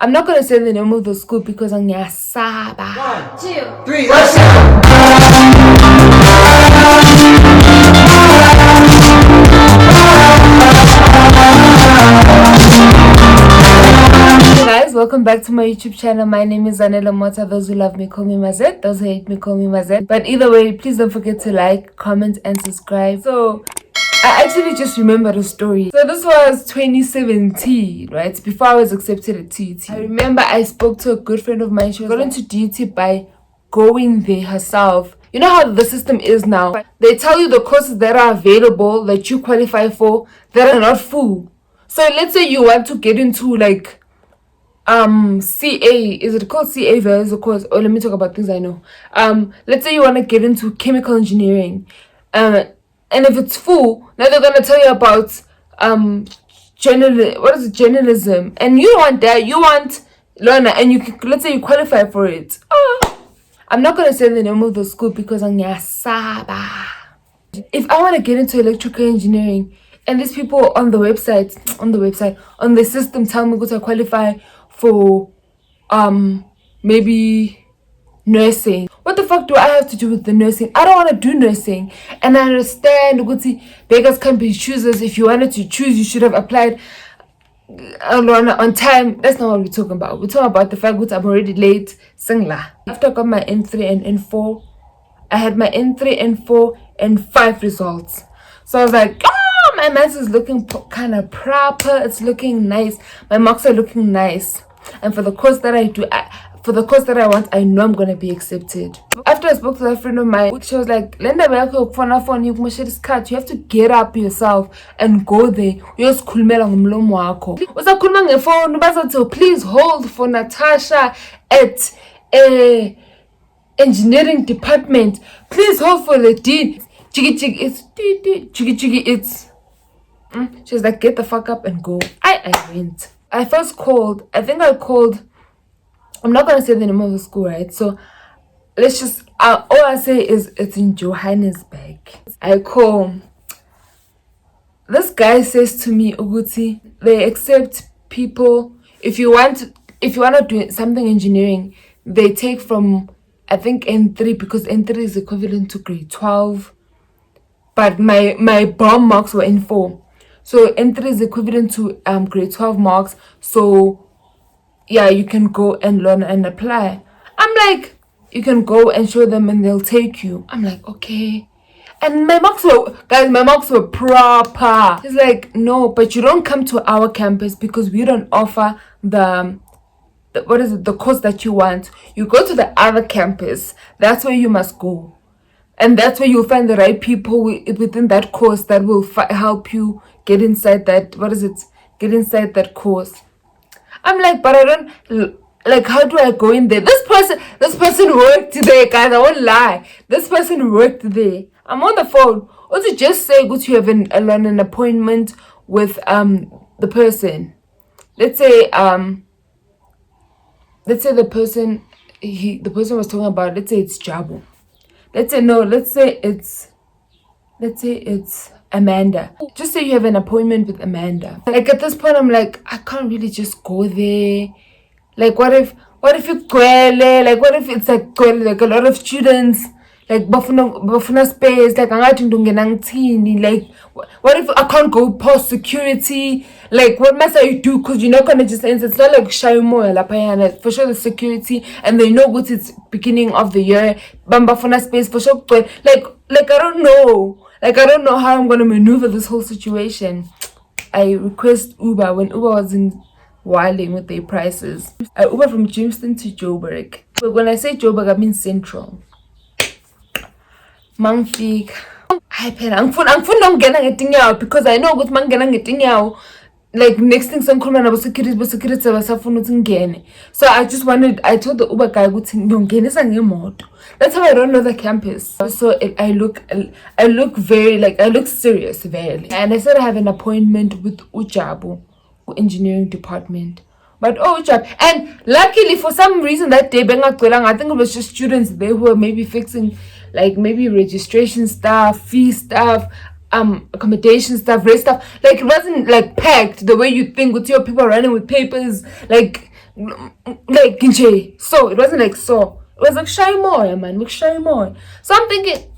I'm not gonna say the name of the school because I'm Saba. 1, 2, 3, let's go! Hey guys, welcome back to my YouTube channel. My name is Zanella Mota. Those who love me call me Mazet. Those who hate me call me Mazet. But either way, please don't forget to like, comment, and subscribe. So I actually just remembered a story. So this was 2017, right? Before I was accepted at TUT. I remember I spoke to a good friend of mine. She got into TUT by going there herself. You know how the system is now? They tell you the courses that are available that you qualify for that are not full. So let's say you want to get into like CA, is it called CA versus the course? Oh, let me talk about things I know. Let's say you want to get into chemical engineering, and if it's full, now they're gonna tell you about journalism, and you don't want that. You want learner, and you can, let's say you qualify for it. I'm not gonna say the name of the school because I'm Saba. If I want to get into electrical engineering, and these people on the system tell me to qualify for maybe nursing, what the fuck do I have to do with the nursing? I don't want to do nursing. And I understand beggars can't be choosers. If you wanted to choose, you should have applied on time. That's not what we're talking about. We're talking about the fact that I'm already late. Singla. After I got my N3 and N4, I had my N3, N4, and 5 results. So I was like, my maths is looking kind of proper. It's looking nice. My marks are looking nice. And for the course that I do, for the course that I want, I know I'm gonna be accepted. After I spoke to a friend of mine, she was like, "Lenda phone, you have to get up yourself and go there. Please hold for Natasha at engineering department. Please hold for the dean. It's she was like, get the fuck up and go. I went. I first called. I'm not gonna say the name of the school, right? So let's just all I say is it's in Johannesburg. I call. This guy says to me, Uguti, they accept people if you want to do something engineering, they take from I think N3 because N3 is equivalent to grade 12. But my bomb marks were N4. So N3 is equivalent to grade 12 marks. So yeah, you can go and learn and apply. I'm like, you can go and show them and they'll take you. I'm like, okay. And my marks were proper. He's like, no, but you don't come to our campus because we don't offer the course that you want. You go to the other campus. That's where you must go. And that's where you'll find the right people within that course that will help you get inside that, get inside that course. I'm like, but I don't, like, how do I go in there? This person worked there, guys, I won't lie. This person worked there. I'm on the phone. Also, just say, go to have an appointment with the person. Let's say the person was talking about, let's say it's Jabu. Let's say it's Amanda. Just say you have an appointment with Amanda. Like at this point, I'm like, I can't really just go there. Like what if you kwele? Like what if it's like a lot of students? Like bafuna space. Like like what if I can't go past security? Like what must I do? Because you're not gonna just answer. It's not like Shaimo Lapayana. For sure the security and they know what it's beginning of the year. Bambafuna space for sure. Like I don't know. Like I don't know how I'm gonna maneuver this whole situation. I request Uber when Uber was in wilding with their prices. I Uber from Jamestown to Joburg. But when I say Joburg, I mean Central. Mangfik. I pen I'm getting out because I know what man getting out. Like next thing some comment about security so I told the Uber guy that's how I don't know the campus. So I look very I look serious very, and I said I have an appointment with Ujabu engineering department. But and luckily for some reason that day, I think it was just students there who were maybe fixing like maybe registration stuff, fee stuff, accommodation stuff, race stuff. Like it wasn't like packed the way you think with your people running with papers. Like like nje. So it wasn't like so. It was like shy more, man. Like shy more. So I'm thinking,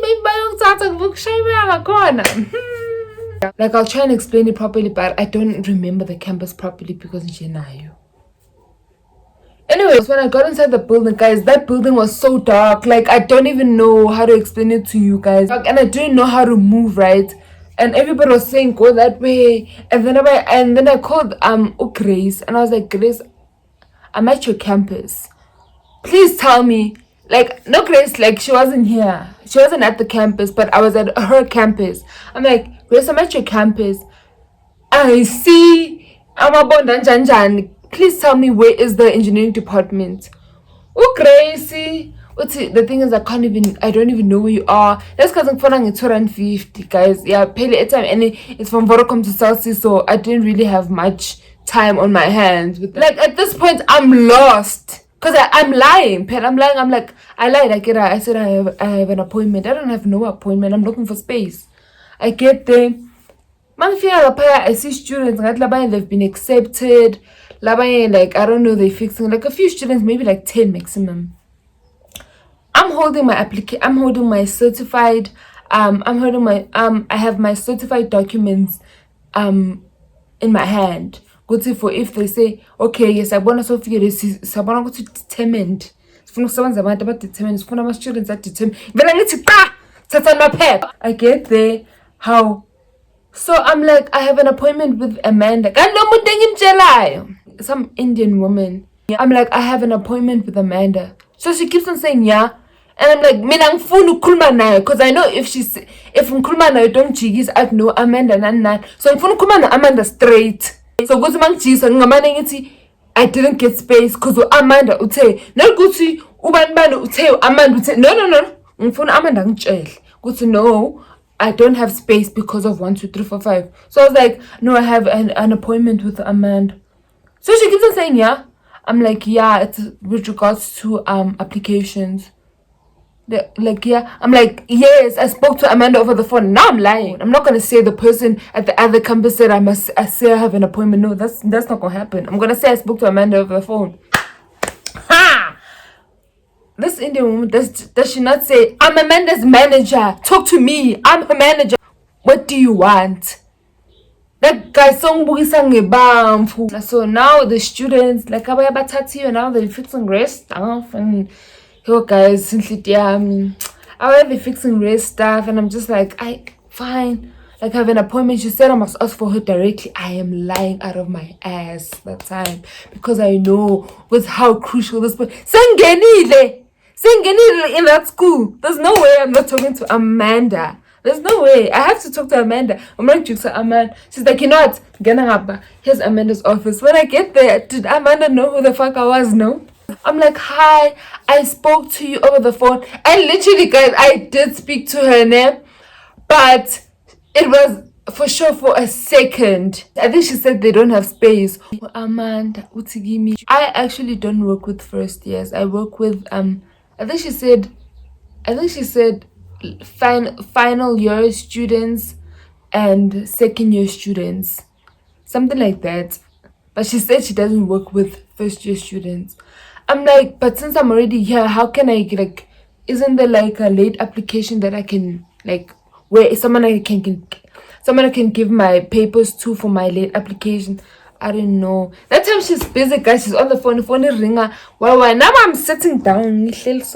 maybe bayongithatha shy more. Like I'll try and explain it properly, but I don't remember the campus properly because nje nayo. Anyways, when I got inside the building, guys, that building was so dark. Like I don't even know how to explain it to you guys. Like, and I didn't know how to move, right? And everybody was saying go that way. And then I called Grace, and I was like, Grace, I'm at your campus. Please tell me. Like, no, Grace, like she wasn't here. She wasn't at the campus, but I was at her campus. I'm like, Grace, I'm at your campus. I see. Please tell me, where is the engineering department? Oh, Gracie. The thing is, I don't even know where you are. That's because I'm phoning 250, guys. Yeah, pay it time. And it's from Vodacom to Chelsea, so I didn't really have much time on my hands. Like, at this point, I'm lost. Because I'm lying. I'm lying. I'm like, I lied. I said I have an appointment. I don't have no appointment. I'm looking for space. I get there. I see students, they've been accepted. Like, I don't know, they're fixing like a few students, maybe like 10 maximum. I'm holding my certified, I have my certified documents in my hand. Good for if they say, okay, yes, I want to figure this, I want to determined. Determined. Students are determined. But I need to I get there. How? So I'm like, I have an appointment with Amanda. Some Indian woman. I'm like, I have an appointment with Amanda. So she keeps on saying, yeah. And I'm like, mina ngifuna ukukhuluma naye, because I know if ngikhuluma naye don't jiggies, I know Amanda nan. So ngifuna ukukhuluma na Amanda straight. So kuthi mangijisa ngingamane ngithi I didn't get space because Amanda uthe not ukuthi ubani uthe Amanda uthe no. Ngifuna Amanda ngitshele ukuthi no, I don't have space because of 1, 2, 3, 4, 5. So I was like, no, I have an appointment with Amanda. So she keeps on saying, yeah. I'm like, yeah, it's with regards to applications. Like, yeah. I'm like, yes, I spoke to Amanda over the phone. Now I'm lying. I'm not gonna say the person at the other campus said I say I have an appointment. No, that's not gonna happen. I'm gonna say I spoke to Amanda over the phone. Ha! This Indian woman, does she not say, I'm Amanda's manager, talk to me, I'm her manager. What do you want? That guy So now the students, like now they're fixing rest stuff, and yo guys, they're fixing rest stuff, and I'm just like, fine. Like, I have an appointment. She said I must ask for her directly. I am lying out of my ass that time because I know with how crucial this was. Sengenile in that school. There's no way I'm not talking to Amanda. There's no way. I have to talk to Amanda. I'm not to Amanda. She's like, you know what? Here's Amanda's office. When I get there, did Amanda know who the fuck I was? No. I'm like, hi, I spoke to you over the phone. And literally, guys, I did speak to her name, but it was for sure for a second. I think she said they don't have space. Amanda, I actually don't work with first years. I work with I think she said final year students and second year students, something like that. But she said she doesn't work with first year students. I'm like, but since I'm already here, how can I isn't there like a late application that I can where someone can give my papers to for my late application? I don't know. That time she's busy, guys. She's on the phone ringer. Why now I'm sitting down. Because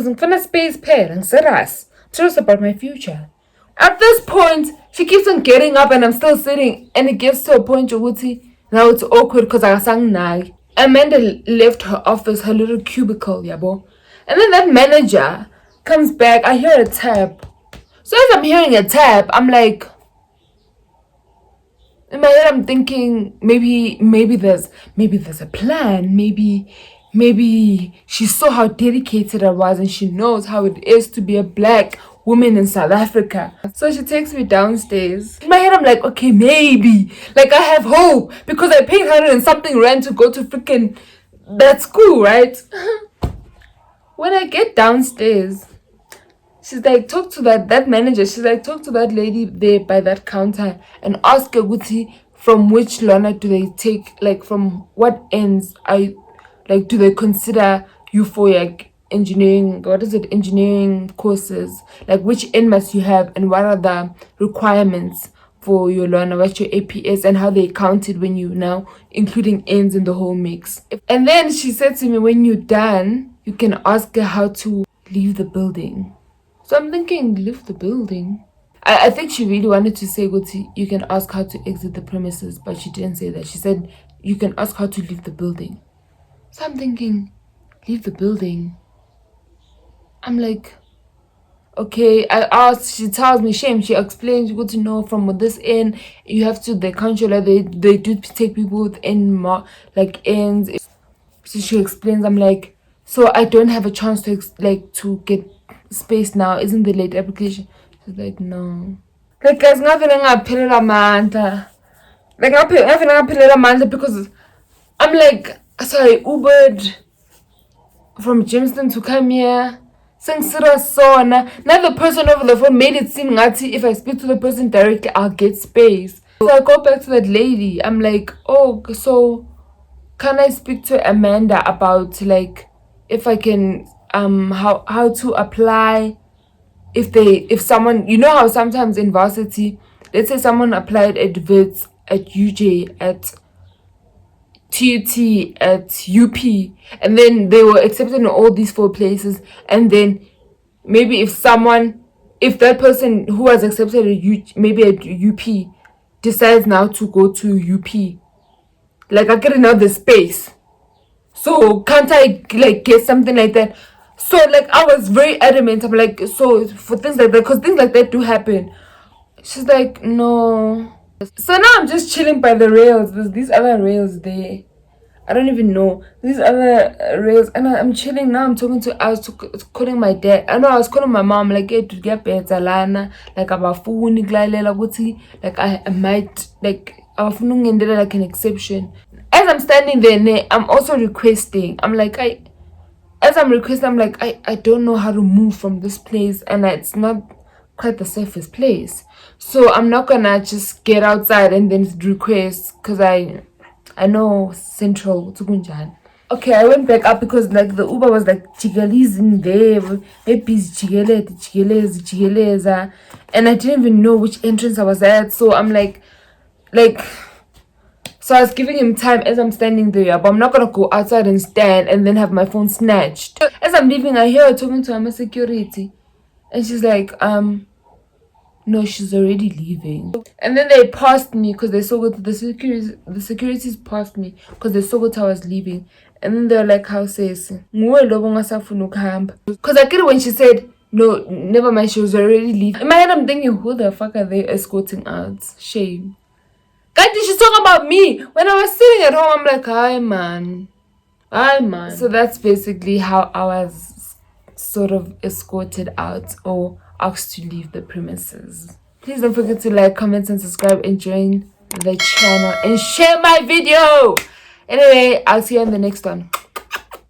I'm gonna space pair and serious. Serious about my future. At this point, she keeps on getting up and I'm still sitting, and it gets to a point where now it's awkward because I sang nag. Amanda left her office, her little cubicle, yabo. And then that manager comes back. I hear a tap. So as I'm hearing a tap, I'm like, in my head I'm thinking maybe there's a plan. Maybe she saw how dedicated I was and she knows how it is to be a black woman in South Africa. So she takes me downstairs. In my head I'm like, okay, maybe. Like, I have hope because I paid 100 and something rand to go to freaking that school, right? When I get downstairs, she's like, talk to that manager. She's like, talk to that lady there by that counter and ask her, Guti, from which Lorna do they take, like from what ends do they consider you for like engineering, what is it, engineering courses, like which end must you have and what are the requirements for your Lorna, what's your APS and how they count it when you now including ends in the whole mix. And then she said to me, when you're done, you can ask her how to leave the building. So I'm thinking, leave the building? I think she really wanted to say, Guti, you can ask how to exit the premises, but she didn't say that. She said, you can ask how to leave the building. So I'm thinking, leave the building? I'm like, okay. I asked, she tells me, she explains, you got to know from this end, you have to, the controller, they do take people with ends. So she explains, I'm like, so I don't have a chance to to get space now, isn't the late application? She's like, no. Like, guys, nothing ngaphelela amandla. Like, nothing ngaphelela amandla because I'm like, so I Ubered from Jamestown to come here. Now the person over the phone made it seem like if I speak to the person directly, I'll get space. So I go back to that lady. I'm like, oh, so can I speak to Amanda about like if I can how to apply if someone, you know how sometimes in varsity, let's say someone applied at VITS, at UJ, at TUT, at UP, and then they were accepted in all these 4 places, and then maybe if that person who was accepted at maybe at UP decides now to go to UP, like I get another space, so can't I like get something like that? So like I was very adamant. I'm like, so for things like that, because things like that do happen. She's like, no. So now I'm just chilling by the rails. There's these other rails there. I don't even know these other rails, and I'm chilling now. I'm talking to. I was calling my dad. I know I was calling my mom. Like, hey, to get better, Lana. Like about phone, like I might like our phone like an exception. As I'm standing there, I'm also requesting. I'm like, as I'm requesting, I'm like, I don't know how to move from this place, and it's not quite the safest place. So I'm not gonna just get outside and then request, because I know Central Tugunjan. Okay, I went back up because like the Uber was like Chigali's in there, maybe Chigeleza, and I didn't even know which entrance I was at. So I'm like. So I was giving him time as I'm standing there, but I'm not gonna go outside and stand and then have my phone snatched. As I'm leaving, I hear her talking to my security, and she's like, no, she's already leaving. And then they passed me because they saw what the securities passed me because they saw what I was leaving, and then they're like, how says because I get it when she said no, never mind, she was already leaving. In my head, I'm thinking, who the fuck are they escorting out? Shame. God, she's talking about me. When I was sitting at home, I'm like, hi man. So that's basically how I was sort of escorted out or asked to leave the premises. Please don't forget to like, comment, and subscribe, and join the channel and share my video. Anyway, I'll see you in the next one.